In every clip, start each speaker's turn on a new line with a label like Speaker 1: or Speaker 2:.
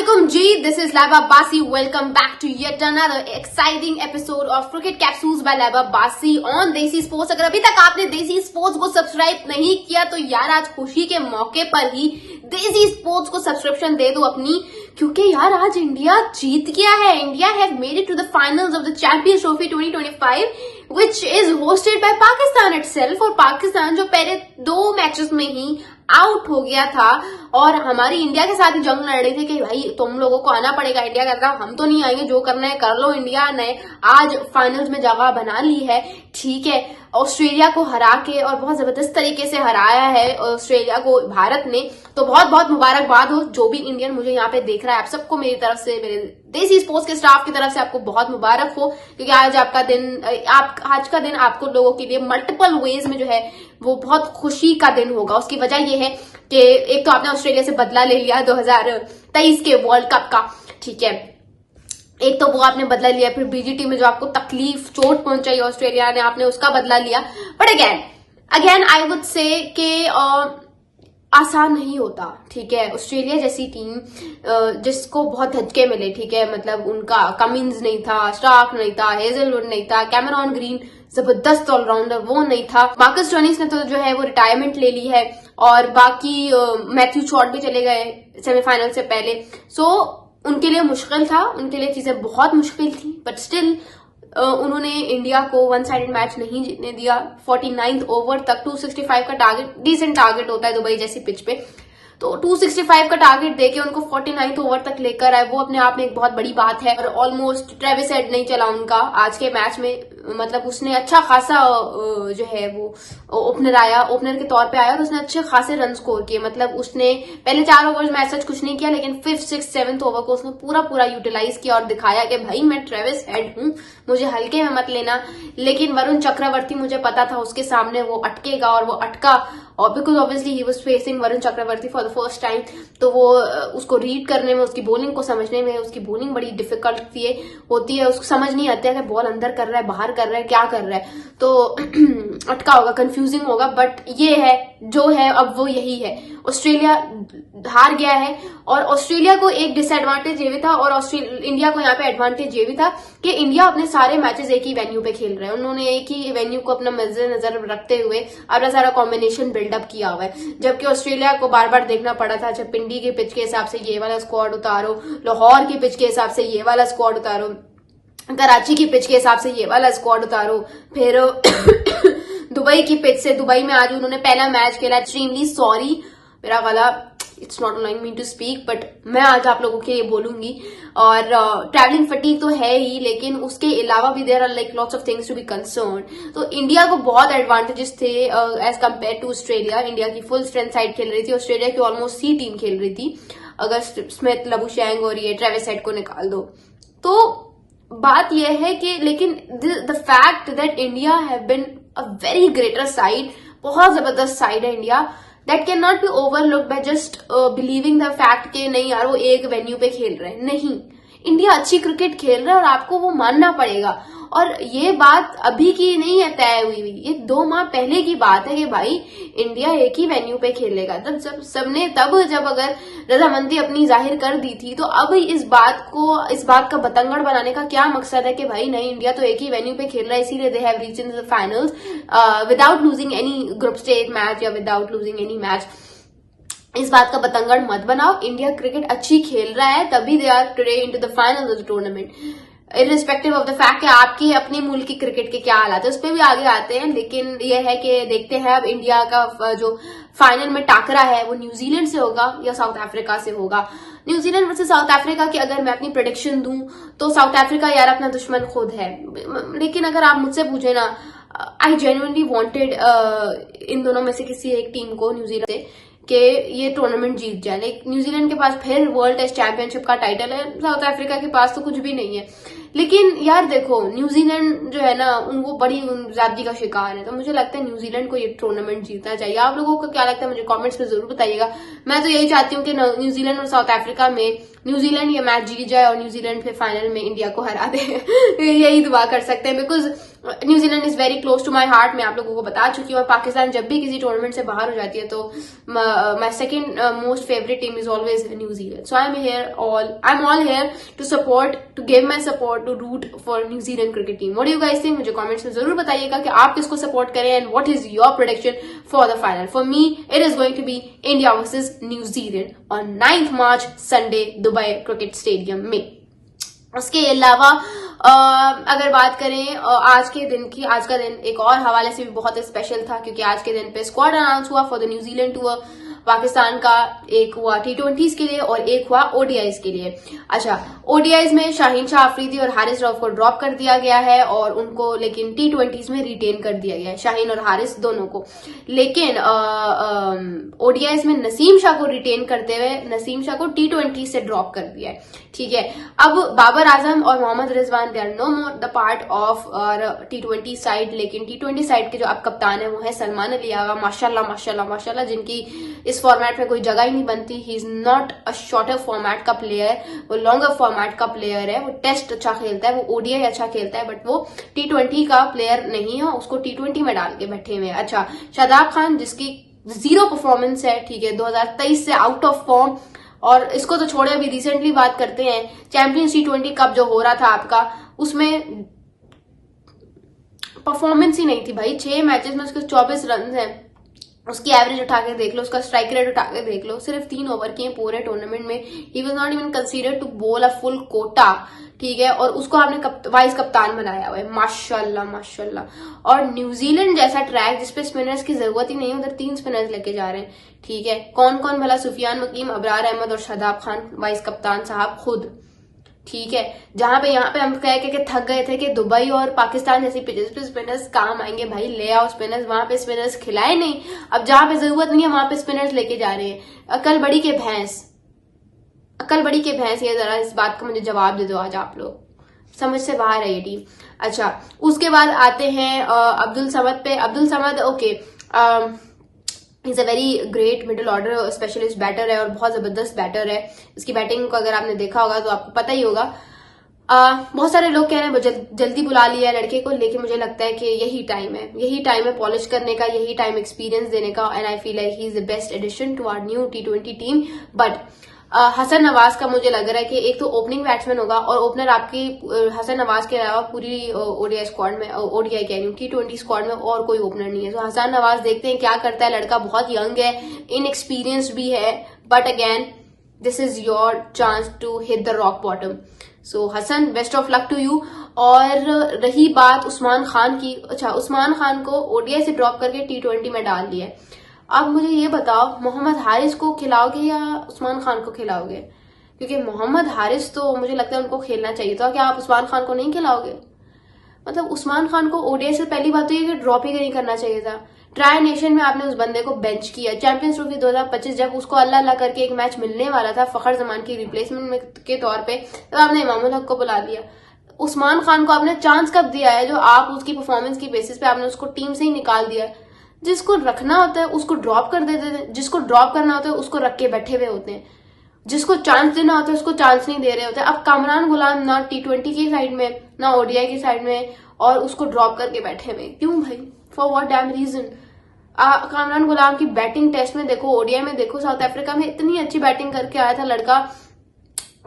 Speaker 1: Assalamualaikum ji, this is Laiba Basi. Welcome back to yet another exciting episode of Cricket Capsules by Laiba Basi on Desi Sports. अगर अभी तक आपने देसी sports को subscribe नहीं किया तो यार आज खुशी के मौके पर ही देसी स्पोर्ट्स को सब्सक्रिप्शन दे दो अपनी, क्योंकि यार आज इंडिया जीत गया है. India have made it to the finals of the champions trophy 2025 which is hosted by Pakistan itself. और पाकिस्तान जो पहले 2 मैचेस में ही आउट हो गया था और हमारी इंडिया के साथ ही जंग लड़ रही थी कि भाई तुम लोगों को आना पड़ेगा. इंडिया कहता हम तो नहीं आएंगे, जो करना है कर लो. इंडिया ने आज फाइनल्स में जगह बना ली है. ठीक है, ऑस्ट्रेलिया को हरा के और बहुत जबरदस्त तरीके से हराया है ऑस्ट्रेलिया को भारत ने. तो बहुत बहुत मुबारकबाद हो जो भी इंडियन मुझे यहाँ पे देख रहा है. आप सबको मेरी तरफ से, मेरे देसी स्पोर्ट्स के स्टाफ की तरफ से आपको बहुत मुबारक हो, क्योंकि आज आज का दिन आपको लोगों के लिए मल्टीपल वेज में जो है वो बहुत खुशी का दिन होगा. उसकी वजह ये है कि एक तो आपने ऑस्ट्रेलिया से बदला ले लिया 2023 के वर्ल्ड कप का. ठीक है, एक तो वो आपने बदला लिया, फिर बीजीटी में जो आपको तकलीफ चोट पहुंचाई ऑस्ट्रेलिया ने, आपने उसका बदला लिया. But again I would say कि आसान नहीं होता. ठीक है, ऑस्ट्रेलिया जैसी टीम जिसको बहुत धक्के मिले. ठीक है, मतलब उनका कमिंस नहीं था, स्टार्क नहीं था, हेजलवुड नहीं था, कैमरॉन ग्रीन जबरदस्त ऑलराउंडर वो नहीं था. मार्कस स्टोइनिस ने तो जो है वो रिटायरमेंट ले ली है और बाकी मैथ्यू शॉट भी चले गए सेमीफाइनल से पहले. सो उनके लिए मुश्किल था, उनके लिए चीजें बहुत मुश्किल थी. बट स्टिल उन्होंने इंडिया को वन साइडेड मैच नहीं जीतने दिया. 49th ओवर तक 265 का टारगेट, डिसेंट टारगेट होता है दुबई जैसी पिच पे, तो 265 का टारगेट देके उनको 49th ओवर तक लेकर आए, वो अपने आप में एक बहुत बड़ी बात है. और ऑलमोस्ट ट्रेविस हेड नहीं चला उनका आज के मैच में. मतलब उसने अच्छा खासा जो है वो ओपनर के तौर पे आया और उसने अच्छे खासे रन स्कोर किए. मतलब उसने पहले 4 ओवर्स में ऐसा कुछ नहीं किया, लेकिन 5th 6th 7th ओवर को उसने पूरा यूटिलाइज किया और दिखाया कि भाई मैं ट्रेविस हेड हूं, मुझे हल्के में मत लेना. लेकिन वरुण चक्रवर्ती मुझे पता था उसके सामने वो अटकेगा और वो अटका. और because obviously he was facing Varun Chakravarthy for the first time, तो वो उसको रीड करने में, उसकी बॉलिंग को समझने में, उसकी बॉलिंग बड़ी डिफिकल्ट होती है. उसको समझ नहीं आता है कि बॉल अंदर कर रहा है, बाहर कर रहा है, क्या कर रहा है. तो अटका होगा, कंफ्यूजिंग होगा. बट ये है जो है, अब वो यही है. ऑस्ट्रेलिया हार गया है और ऑस्ट्रेलिया को एक डिसएडवांटेज ये भी था और इंडिया को यहाँ पे एडवांटेज ये भी था कि इंडिया अपने सारे मैचेस एक ही वेन्यू पे खेल रहे हैं. उन्होंने एक ही वेन्यू को अपना मद्देनजर रखते हुए अपना सारा कॉम्बिनेशन बिल्डअप किया हुआ है. जबकि ऑस्ट्रेलिया को बार बार देखना पड़ा था, अच्छा पिंडी की पिच के हिसाब से ये वाला स्क्वाड उतारो, लाहौर की पिच के हिसाब से ये वाला स्क्वाड उतारो, कराची की पिच के हिसाब से ये वाला स्क्वाड उतारो, फिर दुबई की पिच से. दुबई में आज उन्होंने पहला मैच खेला. एक्सट्रीमली सॉरी, मेरा गला it's not allowing me to speak, but मैं आज आप लोगों के लिए बोलूंगी. और ट्रैवलिंग फटीग तो है ही, लेकिन उसके अलावा भी there are like lots of things to be concern. तो इंडिया को बहुत एडवांटेजेस थे as compare to Australia. India की फुल स्ट्रेंथ साइड खेल रही थी, ऑस्ट्रेलिया की ऑलमोस्ट सी टीम खेल रही थी. अगर स्मिथ, लबुशैंग और ये ट्रेविस हेड को निकाल दो तो बात यह है कि, लेकिन the fact that India have been a very greater side, बहुत जबरदस्त साइड है India, that can not be overlooked by just believing the fact कि नहीं यार वो एक वेन्यू पे खेल रहे हैं. नहीं, इंडिया अच्छी क्रिकेट खेल रहा है और आपको वो मानना पड़ेगा. और ये बात अभी की नहीं है तय हुई, ये 2 माह पहले की बात है कि भाई इंडिया एक ही वेन्यू पे खेलेगा. तब जब अगर रजामंदी अपनी जाहिर कर दी थी, तो अब इस बात का बतंगड़ बनाने का क्या मकसद है कि भाई नहीं इंडिया तो एक ही वेन्यू पे खेल रहा है, इसीलिए they have reached in the finals without losing any group stage match या विदाउट लूजिंग एनी मैच. इस बात का बतंगड़ मत बनाओ. इंडिया क्रिकेट अच्छी खेल रहा है, तभी they are today into the finals of the tournament, irrespective of the fact कि आपके अपने मुल्क की क्रिकेट के क्या हालात है, उस पर भी आगे आते हैं. लेकिन यह है कि देखते हैं अब इंडिया का जो फाइनल में टाकरा है वो न्यूजीलैंड से होगा या साउथ अफ्रीका से होगा. न्यूजीलैंड वर्सेस साउथ अफ्रीका की अगर मैं अपनी प्रेडिक्शन दूं तो साउथ अफ्रीका यार अपना दुश्मन खुद है. लेकिन अगर आप मुझसे पूछे ना, आई जेन्युइनली वांटेड इन दोनों में से किसी एक टीम को, न्यूजीलैंड से, कि ये टूर्नामेंट जीत जाए. लाइक न्यूजीलैंड के पास फिर वर्ल्ड टेस्ट चैंपियनशिप का टाइटल है, साउथ अफ्रीका के पास तो कुछ भी नहीं है. लेकिन यार देखो, न्यूजीलैंड जो है ना उनको बड़ी ज्यादती का शिकार है, तो मुझे लगता है न्यूजीलैंड को ये टूर्नामेंट जीतना चाहिए। आप लोगों को क्या लगता है मुझे कमेंट्स में जरूर बताइएगा। मैं तो यही चाहती हूँ कि न्यूजीलैंड और साउथ अफ्रीका में न्यूजीलैंड ये मैच जीत जाए और न्यूजीलैंड फिर फाइनल में इंडिया को हरा दे। यही दुआ कर सकते हैं, because New Zealand is very close to my heart. मैं आप लोगों को बता चुकी हूँ। और पाकिस्तान जब भी किसी टूर्नामेंट से बाहर हो जाती है तो my second most favourite team is always New Zealand. So I am all here to support, to give my support, to root for New Zealand cricket team. What do you guys think? मुझे comments में जरूर बताइएगा कि आप किसको support करें and what is your prediction for the final. For me it is going to be India versus New Zealand on 9th March Sunday Dubai cricket stadium में। उसके अलावा अगर बात करें आज के दिन की, आज का दिन एक और हवाले से भी बहुत स्पेशल था, क्योंकि आज के दिन पे स्क्वाड अनाउंस हुआ for the New Zealand tour. Pakistan का एक हुआ T20s के लिए और एक हुआ ODIs के लिए। अच्छा, ODIs में शाहीन शाह अफरीदी और हारिस रऊफ को ड्रॉप कर दिया गया है और उनको लेकिन T20s में रिटेन कर दिया गया है, शाहीन और हारिस दोनों को। लेकिन ODIs में नसीम शाह को रिटेन करते हुए नसीम शाह को T20 से ड्रॉप कर दिया है। ठीक है, अब बाबर आजम और Mohammad Rizwan they are no more the part of T20 side. लेकिन T20 साइड के जो अब कप्तान है वो है सलमान अली आगा। माशाल्लाह माशाल्लाह माशाल्लाह, जिनकी इस फॉर्मेट में कोई जगह ही नहीं बनती। He is not a shorter format का प्लेयर, वो लॉन्गर फॉर्मेट का प्लेयर है। वो टेस्ट अच्छा खेलता है, वो ODI अच्छा खेलता है, बट वो T20 का प्लेयर नहीं है, उसको T20 में डाल के बैठे हुए। अच्छा, शादाब खान जिसकी 0 परफॉर्मेंस है, ठीक है, 2023 से आउट ऑफ फॉर्म। और इसको तो छोड़े, अभी रिसेंटली बात करते हैं, चैंपियंस T20 कप जो हो रहा था आपका, उसमें परफॉर्मेंस ही नहीं थी भाई। 6 मैचेस में उसके 24 रन हैं। उसकी एवरेज उठा के देख लो, उसका स्ट्राइक रेट उठा के देख लो, सिर्फ 3 ओवर किए पूरे टूर्नामेंट में। He was not even considered to bowl a full Kota. ठीक है, और उसको आपने वाइस कप्तान बनाया हुआ है। माशाल्लाह माशाल्लाह। और न्यूजीलैंड जैसा ट्रैक जिसपे स्पिनर्स की जरूरत ही नहीं है, उधर 3 स्पिनर्स लेके जा रहे हैं। ठीक है, कौन कौन भला? सुफियान वकीम, अबरार अहमद और शादाब खान वाइस कप्तान साहब खुद। ठीक है, जहां पे यहाँ पे हम कह थक गए थे कि दुबई और पाकिस्तान जैसी पिचेस पे स्पिनर्स काम आएंगे। भाई ले आओ स्पिनर्स, वहां पे स्पिनर्स खिलाए नहीं। अब जहां पे जरूरत नहीं है वहां पे स्पिनर्स लेके जा रहे हैं। अकल बड़ी के भैंस, अकल बड़ी के भैंस। ये जरा इस बात का मुझे जवाब दे दो आज आप लोग, समझ से बाहर है ये टीम। अच्छा, उसके बाद आते हैं अब्दुल समद पे। Abdul Samad okay, is a very great middle order specialist batter है और बहुत जबरदस्त बैटर है। इसकी बैटिंग को अगर आपने देखा होगा तो आपको पता ही होगा। बहुत सारे लोग कह रहे हैं जल्दी बुला लिया है लड़के को, लेकिन मुझे लगता है कि यही टाइम है पॉलिश करने का, यही टाइम एक्सपीरियंस देने का। And I feel like he is the best addition to our new T20 team. But Hasan Nawaz का मुझे लग रहा है कि एक तो ओपनिंग बैट्समैन होगा और ओपनर आपकी हसन नवाज के अलावा पूरी ODI स्क्वाड में, ODI कह रही हूँ, T20 स्क्वाड में और कोई ओपनर नहीं है। तो हसन नवाज देखते हैं क्या करता है। लड़का बहुत यंग है, इनएक्सपीरियंस्ड भी है, but again this is your chance to hit the rock bottom. So Hasan, best of luck to you. और रही बात उस्मान खान की, अच्छा, उस्मान खान को ODI से ड्रॉप करके T20 में डाल दिया है। अब मुझे ये बताओ, मोहम्मद हारिस को खिलाओगे या उस्मान खान को खिलाओगे? क्योंकि मोहम्मद हारिस तो मुझे लगता है उनको खेलना चाहिए था। क्या आप उस्मान खान को नहीं खिलाओगे? मतलब उस्मान खान को ODI से पहली बात तो ये कि ड्रॉप ही नहीं करना चाहिए था। ट्राई नेशन में आपने उस बंदे को बेंच किया। चैंपियंस ट्रॉफी 2025 जब उसको अल्लाह अल्लाह करके एक मैच मिलने वाला था फखर जमान की रिप्लेसमेंट के तौर पे, तब आपने इमामुल हक को बुला लिया। उस्मान खान को आपने चांस कब दिया है जो आप उसकी परफॉर्मेंस की बेसिस पे आपने उसको टीम से ही निकाल दिया? जिसको रखना होता है उसको ड्रॉप कर देते थे, जिसको ड्रॉप करना होता है उसको रख के बैठे हुए होते हैं, जिसको चांस देना होता है उसको चांस नहीं दे रहे होते। अब कामरान गुलाम ना T20 की साइड में ना ODI की साइड में, और उसको ड्रॉप करके बैठे हुए क्यों भाई? For what damn reason? Kamran Ghulam की बैटिंग टेस्ट में देखो, ODI में देखो, साउथ अफ्रीका में इतनी अच्छी बैटिंग करके आया था लड़का।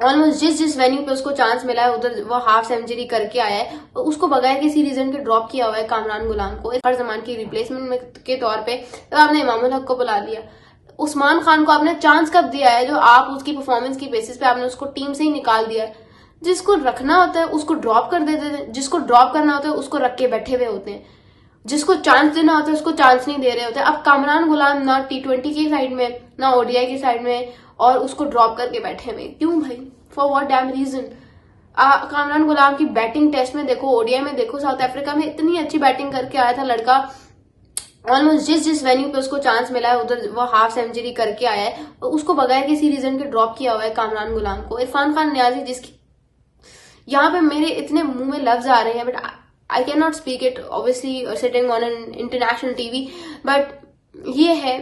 Speaker 1: ऑलमोस्ट जिस वेन्यू पे उसको चांस मिला है उधर वो हाफ सेंचुरी करके आया है। उसको बगैर किसी रीजन के ड्रॉप किया हुआ है कामरान गुलाम को हर जमान की रिप्लेसमेंट के तौर पे। तब आपने इमामुल हक को बुला लिया। उस्मान खान को आपने चांस कब दिया है जो आप उसकी परफॉर्मेंस की बेसिस पे आपने उसको टीम से ही निकाल दिया? जिसको रखना होता है उसको ड्रॉप कर देते थे, जिसको ड्रॉप करना होता है उसको रख के बैठे हुए होते हैं, जिसको चांस देना होता है उसको चांस नहीं दे रहे होते। अब कामरान गुलाम ना T20 की साइड में ना ODI की साइड में, और उसको ड्रॉप करके बैठे हुए क्यों भाई? For what damn reason? Kamran Ghulam की बैटिंग टेस्ट में देखो, ODI में देखो, साउथ अफ्रीका में इतनी अच्छी बैटिंग करके आया था लड़का। ऑलमोस्ट जिस वेन्यू पे उसको चांस मिला है उधर वो हाफ सेंचुरी करके आया है। उसको बगैर किसी रीजन के ड्रॉप किया हुआ है कामरान गुलाम को। इरफान खान नियाजी यहाँ पे मेरे इतने मुंह में लफ्ज आ रहे हैं, but I can not speak it obviously sitting on an international TV, but ये है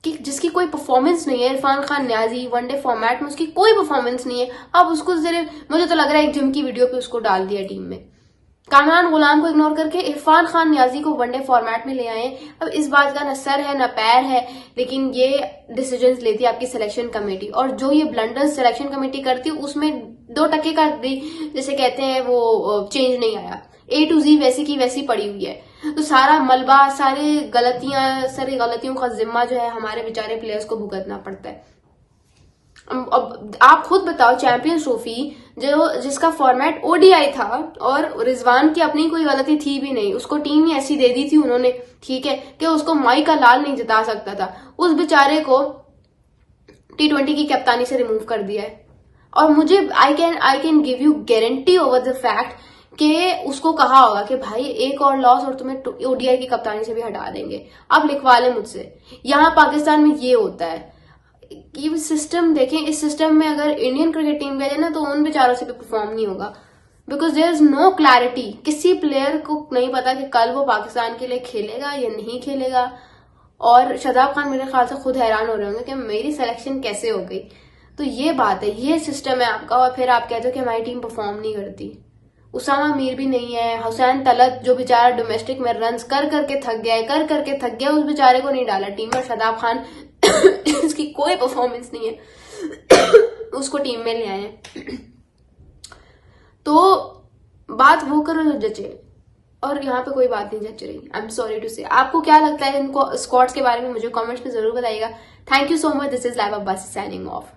Speaker 1: कि जिसकी कोई परफॉर्मेंस नहीं है, इरफान खान न्याजी वनडे फॉर्मेट में उसकी कोई परफॉर्मेंस नहीं है, अब उसको सिर्फ मुझे तो लग रहा है एक जिम की वीडियो पे उसको डाल दिया टीम में। कामरान गुलाम को इग्नोर करके इरफान खान न्याजी को वनडे फॉर्मेट में ले आए। अब इस बात का न सर है न पैर है, लेकिन ये डिसीजंस लेती है आपकी सिलेक्शन कमेटी, और जो ये ब्लंडर्स सिलेक्शन कमेटी करती है उसमें 2% का भी, जैसे कहते हैं वो, चेंज नहीं आया। A to Z वैसी की वैसी पड़ी हुई है। तो सारा मलबा, सारी गलतियों का जिम्मा जो है हमारे बेचारे प्लेयर्स को भुगतना पड़ता है। अब आप खुद बताओ, चैंपियंस ट्रॉफी जिसका फॉर्मेट ODI था और रिजवान की अपनी कोई गलती थी भी नहीं, उसको टीम ही ऐसी दे दी थी उन्होंने, ठीक है, कि उसको माई का लाल नहीं जिता सकता था, उस बेचारे को T20 की कप्तानी से रिमूव कर दिया है। और मुझे I can give you guarantee over the fact कि उसको कहा होगा कि भाई एक और लॉस और तुम्हें ODI की कप्तानी से भी हटा देंगे, अब लिखवा ले मुझसे। यहाँ पाकिस्तान में ये होता है। ये सिस्टम देखें, इस सिस्टम में अगर इंडियन क्रिकेट टीम भेजे ना तो उन बेचारों से भी परफॉर्म नहीं होगा, because there is no clarity. किसी प्लेयर को नहीं पता कि कल वो पाकिस्तान के लिए खेलेगा या नहीं खेलेगा। और शादाब खान मेरे ख्याल से खुद हैरान हो रहे होंगे कि मेरी सिलेक्शन कैसे हो गई। तो ये बात है, ये सिस्टम है आपका, और फिर आप कहते हो कि हमारी टीम परफॉर्म नहीं करती। उसामा मीर भी नहीं है, हुसैन तलत जो बेचारा डोमेस्टिक में रन्स कर करके थक गया, उस बेचारे को नहीं डाला टीम में। शादाब खान इसकी कोई परफॉर्मेंस नहीं है, उसको टीम में ले आए हैं। तो बात वो करो जो जचे, और यहाँ पे कोई बात नहीं जच रही। आई एम सॉरी टू से। आपको क्या लगता है इनको स्क्वाड्स के बारे में, मुझे कमेंट्स में जरूर बताइएगा। Thank you so much. This is live Abbasi signing off.